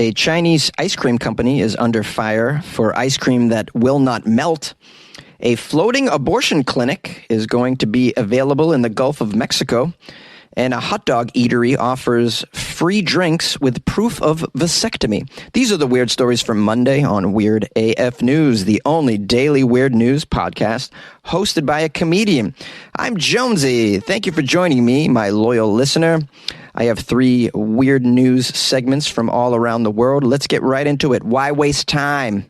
A Chinese ice cream company is under fire for ice cream that will not melt. A floating abortion clinic is going to be available in the Gulf of Mexico. And a hot dog eatery offers free drinks with proof of vasectomy. These are the weird stories from Monday on Weird AF News, the only daily weird news podcast hosted by a comedian. I'm Jonesy. Thank you for joining me, my loyal listener. I have 3 weird news segments from all around the world. Let's get right into it. Why waste time?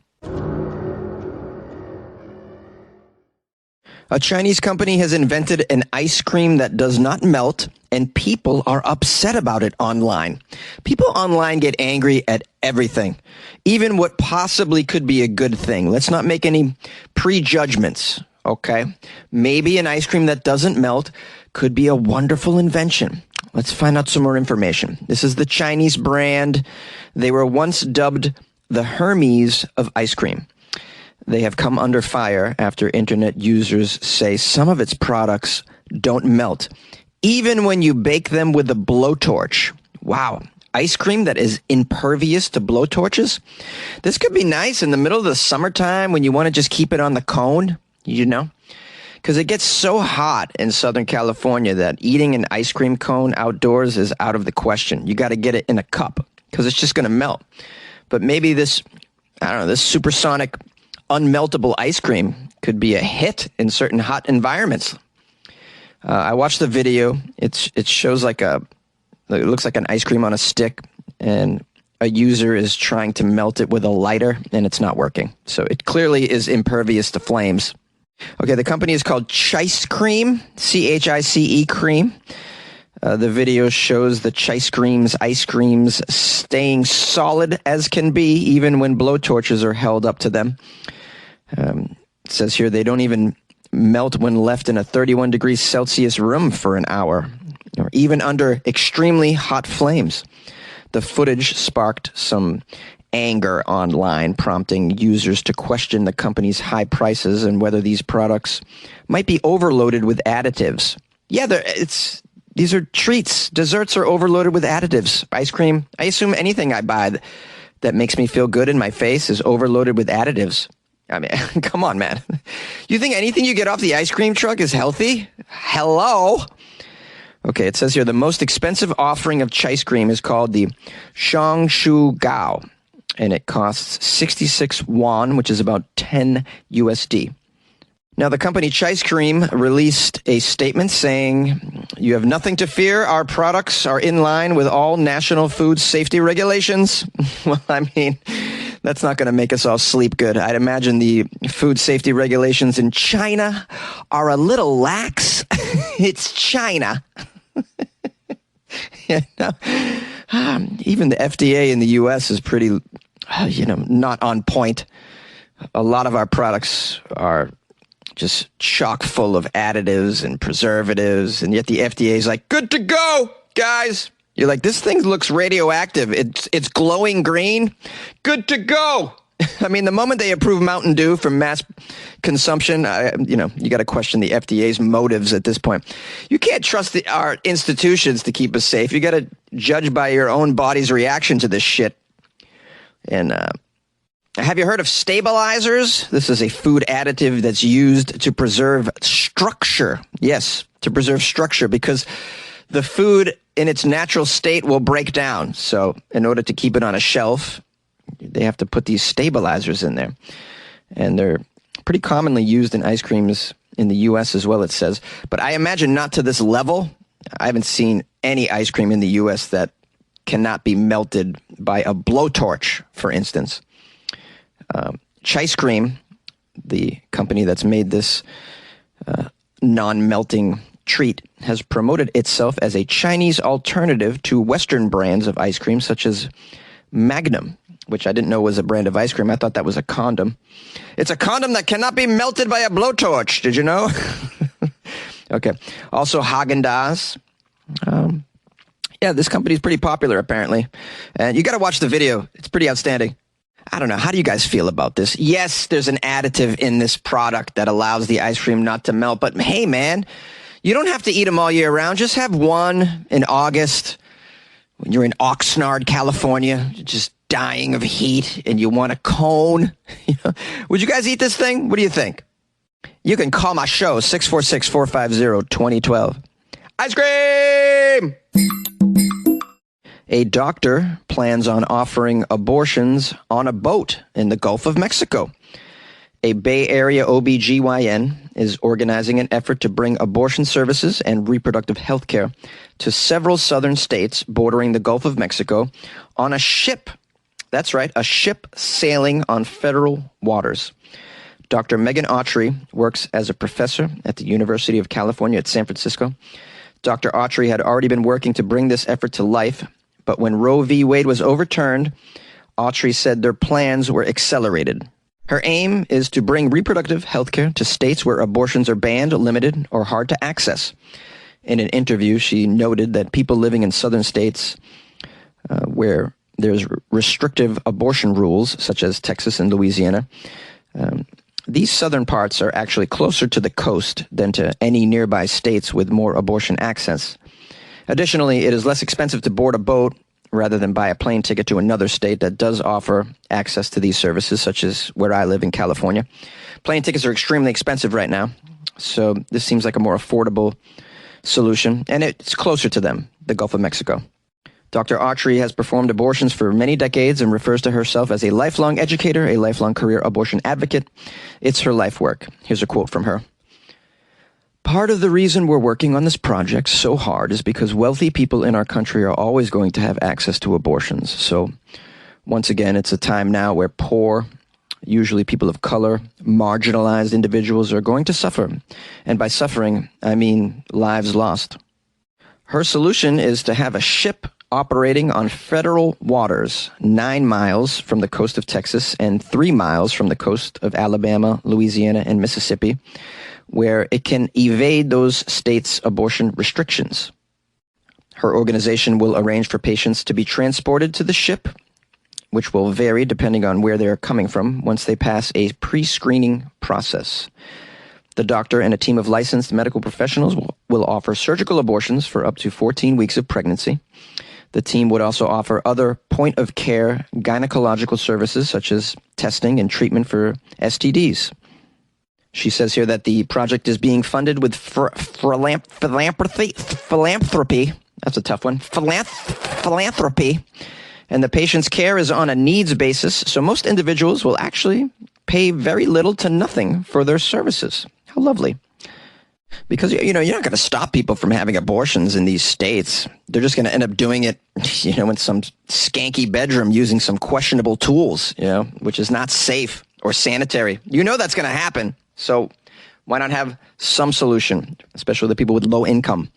A Chinese company has invented an ice cream that does not melt, and people are upset about it online. People online get angry at everything, even what possibly could be a good thing. Let's not make any prejudgments, okay? Maybe an ice cream that doesn't melt could be a wonderful invention. Let's find out some more information. This is the Chinese brand. They were once dubbed the Hermes of ice cream. They have come under fire after internet users say some of its products don't melt, even when you bake them with a blowtorch. Wow. Ice cream that is impervious to blowtorches? This could be nice in the middle of the summertime when you want to just keep it on the cone, you know? Because it gets so hot in Southern California that eating an ice cream cone outdoors is out of the question. You got to get it in a cup because it's just going to melt. But maybe this supersonic unmeltable ice cream could be a hit in certain hot environments. I watched the video. It shows it looks like an ice cream on a stick, and a user is trying to melt it with a lighter, and it's not working. So it clearly is impervious to flames. Okay, the company is called Chice Cream, C-H-I-C-E cream. The video shows the Chice Cream's ice creams staying solid as can be, even when blowtorches are held up to them. It says here they don't even melt when left in a 31 degrees Celsius room for an hour, or even under extremely hot flames. The footage sparked some anger online, prompting users to question the company's high prices and whether these products might be overloaded with additives. Yeah, these are treats. Desserts are overloaded with additives. Ice cream, I assume anything I buy that makes me feel good in my face is overloaded with additives. I mean, come on, man. You think anything you get off the ice cream truck is healthy? Hello? Okay, it says here the most expensive offering of Chice Cream is called the Shongshu Gao, and it costs 66 won, which is about 10 USD. Now, the company Chice Cream released a statement saying, "You have nothing to fear. Our products are in line with all national food safety regulations." Well, I mean, that's not going to make us all sleep good. I'd imagine the food safety regulations in China are a little lax. It's China. Even the FDA in the U.S. is pretty, not on point. A lot of our products are just chock full of additives and preservatives, and yet the FDA is like, good to go, guys. You're like, this thing looks radioactive. It's glowing green. Good to go. I mean, the moment they approve Mountain Dew for mass consumption, you got to question the FDA's motives at this point. You can't trust our institutions to keep us safe. You got to judge by your own body's reaction to this shit. And have you heard of stabilizers? This is a food additive that's used to preserve structure. Yes, to preserve structure, because the food in its natural state will break down. So in order to keep it on a shelf, they have to put these stabilizers in there. And they're pretty commonly used in ice creams in the U.S. as well, it says. But I imagine not to this level. I haven't seen any ice cream in the U.S. that cannot be melted by a blowtorch, for instance. Chice Cream, the company that's made this non-melting treat, has promoted itself as a Chinese alternative to Western brands of ice cream, such as Magnum, which I didn't know was a brand of ice cream. I thought that was a condom. It's a condom that cannot be melted by a blowtorch. Did you know? Okay. Also, Haagen-Dazs. Yeah, this company is pretty popular, apparently. And you got to watch the video. It's pretty outstanding. I don't know. How do you guys feel about this? Yes, there's an additive in this product that allows the ice cream not to melt. But hey, man, you don't have to eat them all year round. Just have one in August when you're in Oxnard, California. Just dying of heat and you want a cone. Would you guys eat this thing? What do you think? You can call my show, 646-450-2012. Ice cream! A doctor plans on offering abortions on a boat in the Gulf of Mexico. A Bay Area OBGYN is organizing an effort to bring abortion services and reproductive health care to several southern states bordering the Gulf of Mexico on a ship. That's right, a ship sailing on federal waters. Dr. Megan Autry works as a professor at the University of California at San Francisco. Dr. Autry had already been working to bring this effort to life, but when Roe v. Wade was overturned, Autry said their plans were accelerated. Her aim is to bring reproductive health care to states where abortions are banned, limited, or hard to access. In an interview, she noted that people living in southern states where there's restrictive abortion rules, such as Texas and Louisiana, these southern parts are actually closer to the coast than to any nearby states with more abortion access. Additionally, it is less expensive to board a boat rather than buy a plane ticket to another state that does offer access to these services, such as where I live in California. Plane tickets are extremely expensive right now, so this seems like a more affordable solution, and it's closer to them, the Gulf of Mexico. Dr. Autry has performed abortions for many decades and refers to herself as a lifelong educator, a lifelong career abortion advocate. It's her life work. Here's a quote from her. Part of the reason we're working on this project so hard is because wealthy people in our country are always going to have access to abortions. So, once again, it's a time now where poor, usually people of color, marginalized individuals are going to suffer. And by suffering, I mean lives lost. Her solution is to have a ship operating on federal waters 9 miles from the coast of Texas and 3 miles from the coast of Alabama, Louisiana, and Mississippi, where it can evade those states' abortion restrictions. Her organization will arrange for patients to be transported to the ship, which will vary depending on where they're coming from once they pass a pre-screening process. The doctor and a team of licensed medical professionals will offer surgical abortions for up to 14 weeks of pregnancy. The team would also offer other point-of-care gynecological services such as testing and treatment for STDs. She says here that the project is being funded with philanthropy. That's a tough one. Philanthropy. And the patient's care is on a needs basis, so most individuals will actually pay very little to nothing for their services. How lovely. Because, you're not going to stop people from having abortions in these states. They're just going to end up doing it, in some skanky bedroom using some questionable tools, which is not safe or sanitary. That's going to happen. So why not have some solution, especially the people with low income?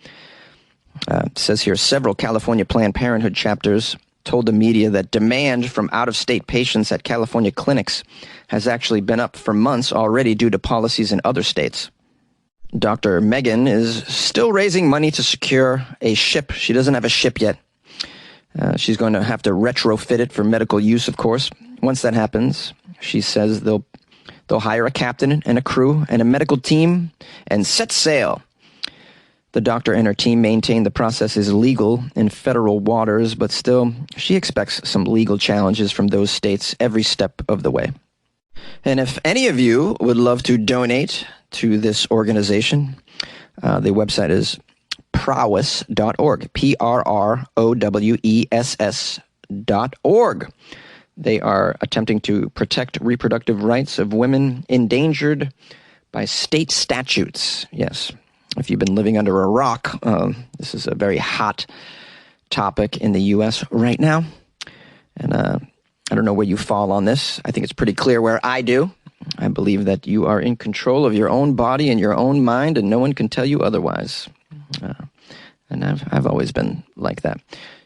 It says here, several California Planned Parenthood chapters told the media that demand from out-of-state patients at California clinics has actually been up for months already due to policies in other states. Dr. Megan is still raising money to secure a ship. She doesn't have a ship yet. She's going to have to retrofit it for medical use, of course. Once that happens, she says they'll hire a captain and a crew and a medical team and set sail. The doctor and her team maintain the process is legal in federal waters, but still, she expects some legal challenges from those states every step of the way. And if any of you would love to donate to this organization, the website is prowess.org, prowess.org. They are attempting to protect reproductive rights of women endangered by state statutes. Yes, if you've been living under a rock, this is a very hot topic in the U.S. right now. And I don't know where you fall on this. I think it's pretty clear where I do. I believe that you are in control of your own body and your own mind, and no one can tell you otherwise. And I've always been like that.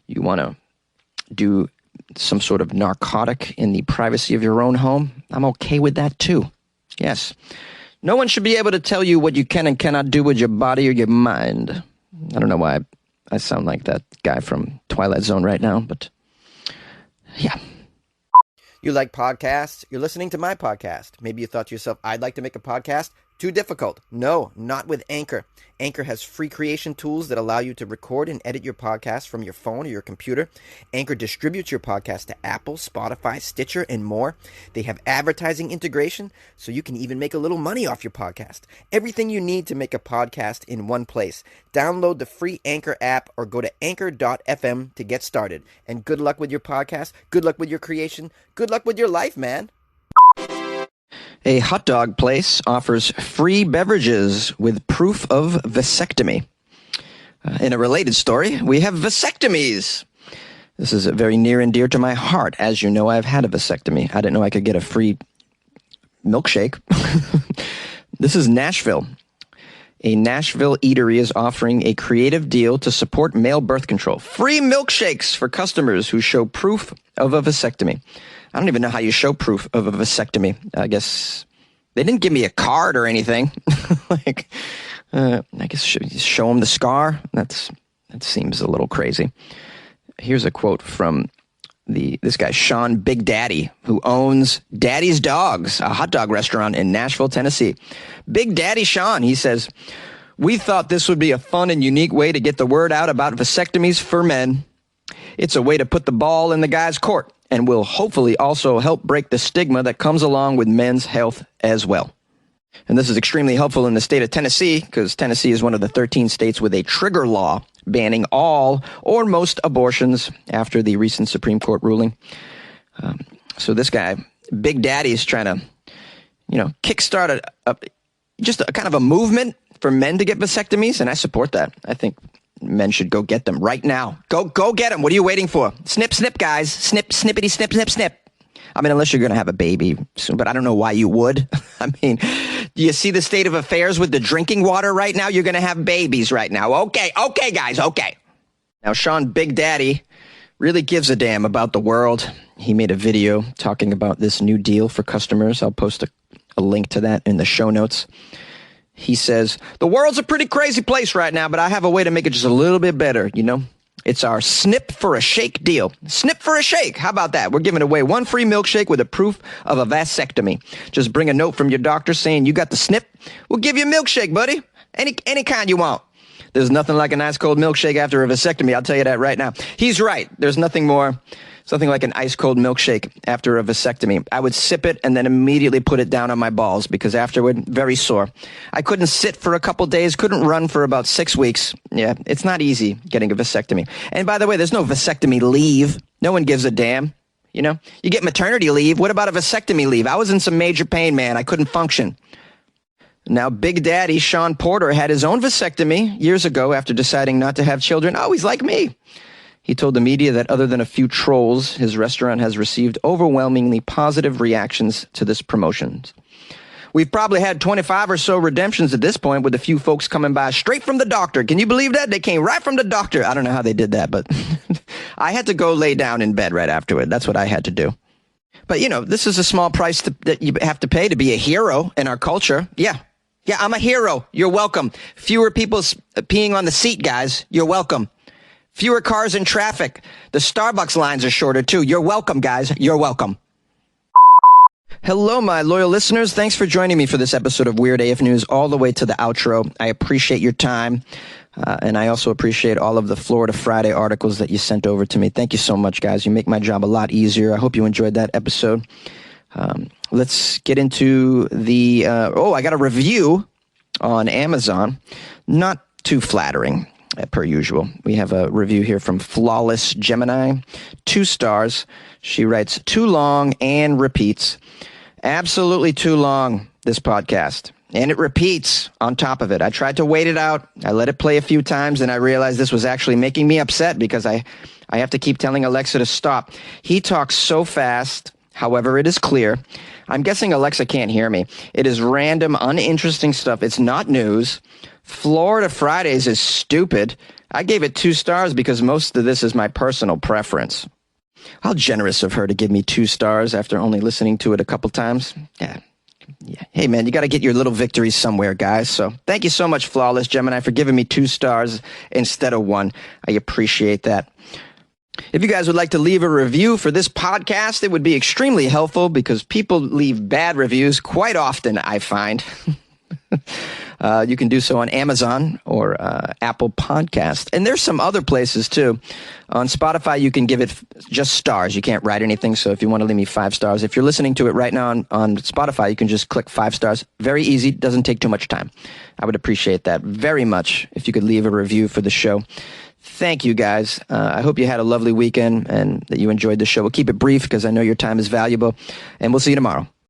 You want to do some sort of narcotic in the privacy of your own home? I'm okay with that too. Yes. No one should be able to tell you what you can and cannot do with your body or your mind. I don't know why I sound like that guy from Twilight Zone right now, but yeah. You like podcasts? You're listening to my podcast. Maybe you thought to yourself, I'd like to make a podcast. Too difficult? No, not with Anchor. Anchor has free creation tools that allow you to record and edit your podcast from your phone or your computer. Anchor distributes your podcast to Apple, Spotify, Stitcher, and more. They have advertising integration, so you can even make a little money off your podcast. Everything you need to make a podcast in one place. Download the free Anchor app or go to anchor.fm to get started. And good luck with your podcast. Good luck with your creation. Good luck with your life, man. A hot dog place offers free beverages with proof of vasectomy. In a related story, we have vasectomies. This is very near and dear to my heart. As you know, I've had a vasectomy. I didn't know I could get a free milkshake. This is Nashville. A Nashville eatery is offering a creative deal to support male birth control. Free milkshakes for customers who show proof of a vasectomy. I don't even know how you show proof of a vasectomy. I guess they didn't give me a card or anything. I guess show them the scar. That seems a little crazy. Here's a quote from this guy, Sean Big Daddy, who owns Daddy's Dogs, a hot dog restaurant in Nashville, Tennessee. Big Daddy Sean, he says, "We thought this would be a fun and unique way to get the word out about vasectomies for men. It's a way to put the ball in the guy's court and will hopefully also help break the stigma that comes along with men's health as well." And this is extremely helpful in the state of Tennessee, because Tennessee is one of the 13 states with a trigger law banning all or most abortions after the recent Supreme Court ruling. So this guy, Big Daddy, is trying to, kickstart just a kind of a movement for men to get vasectomies, and I support that. I think men should go get them right now. Go get them. What are you waiting for? Snip, snip, guys. Snip, snippity, snip, snip, snip. I mean, unless you're going to have a baby soon, but I don't know why you would. I mean, do you see the state of affairs with the drinking water right now? You're going to have babies right now. Okay, guys, okay. Now, Sean Big Daddy really gives a damn about the world. He made a video talking about this new deal for customers. I'll post a link to that in the show notes. He says, "The world's a pretty crazy place right now, but I have a way to make it just a little bit better, It's our snip for a shake deal. Snip for a shake. How about that? We're giving away one free milkshake with a proof of a vasectomy. Just bring a note from your doctor saying you got the snip. We'll give you a milkshake, buddy. Any kind you want." There's nothing like a nice cold milkshake after a vasectomy. I'll tell you that right now. He's right. There's nothing like an ice cold milkshake after a vasectomy. I would sip it and then immediately put it down on my balls because afterward, very sore. I couldn't sit for a couple days, couldn't run for about 6 weeks. Yeah, it's not easy getting a vasectomy. And by the way, there's no vasectomy leave. No one gives a damn. You get maternity leave. What about a vasectomy leave? I was in some major pain, man. I couldn't function. Now, Big Daddy Sean Porter had his own vasectomy years ago after deciding not to have children. Oh, he's like me. He told the media that other than a few trolls, his restaurant has received overwhelmingly positive reactions to this promotion. "We've probably had 25 or so redemptions at this point, with a few folks coming by straight from the doctor." Can you believe that? They came right from the doctor. I don't know how they did that, but I had to go lay down in bed right afterward. That's what I had to do. But, this is a small price that you have to pay to be a hero in our culture. Yeah, I'm a hero. You're welcome. Fewer people peeing on the seat, guys. You're welcome. Fewer cars in traffic. The Starbucks lines are shorter, too. You're welcome, guys. You're welcome. Hello, my loyal listeners. Thanks for joining me for this episode of Weird AF News all the way to the outro. I appreciate your time, and I also appreciate all of the Florida Friday articles that you sent over to me. Thank you so much, guys. You make my job a lot easier. I hope you enjoyed that episode. Let's get into I got a review on Amazon. Not too flattering. Per usual. We have a review here from Flawless Gemini. 2 stars. She writes, "Too long and repeats." Absolutely too long, this podcast. And it repeats on top of it. I tried to wait it out. I let it play a few times, and I realized this was actually making me upset because I have to keep telling Alexa to stop. He talks so fast. However, it is clear. I'm guessing Alexa can't hear me. It is random, uninteresting stuff. It's not news. Florida Fridays is stupid. I gave it 2 stars because most of this is my personal preference. How generous of her to give me 2 stars after only listening to it a couple times. Yeah. Hey, man, you got to get your little victories somewhere, guys. So thank you so much, Flawless Gemini, for giving me 2 stars instead of 1. I appreciate that. If you guys would like to leave a review for this podcast, it would be extremely helpful because people leave bad reviews quite often, I find. You can do so on Amazon or Apple Podcast. And there's some other places, too. On Spotify, you can give it just stars. You can't write anything, so if you want to leave me 5 stars. If you're listening to it right now on Spotify, you can just click 5 stars. Very easy. Doesn't take too much time. I would appreciate that very much if you could leave a review for the show. Thank you, guys. I hope you had a lovely weekend and that you enjoyed the show. We'll keep it brief because I know your time is valuable. And we'll see you tomorrow.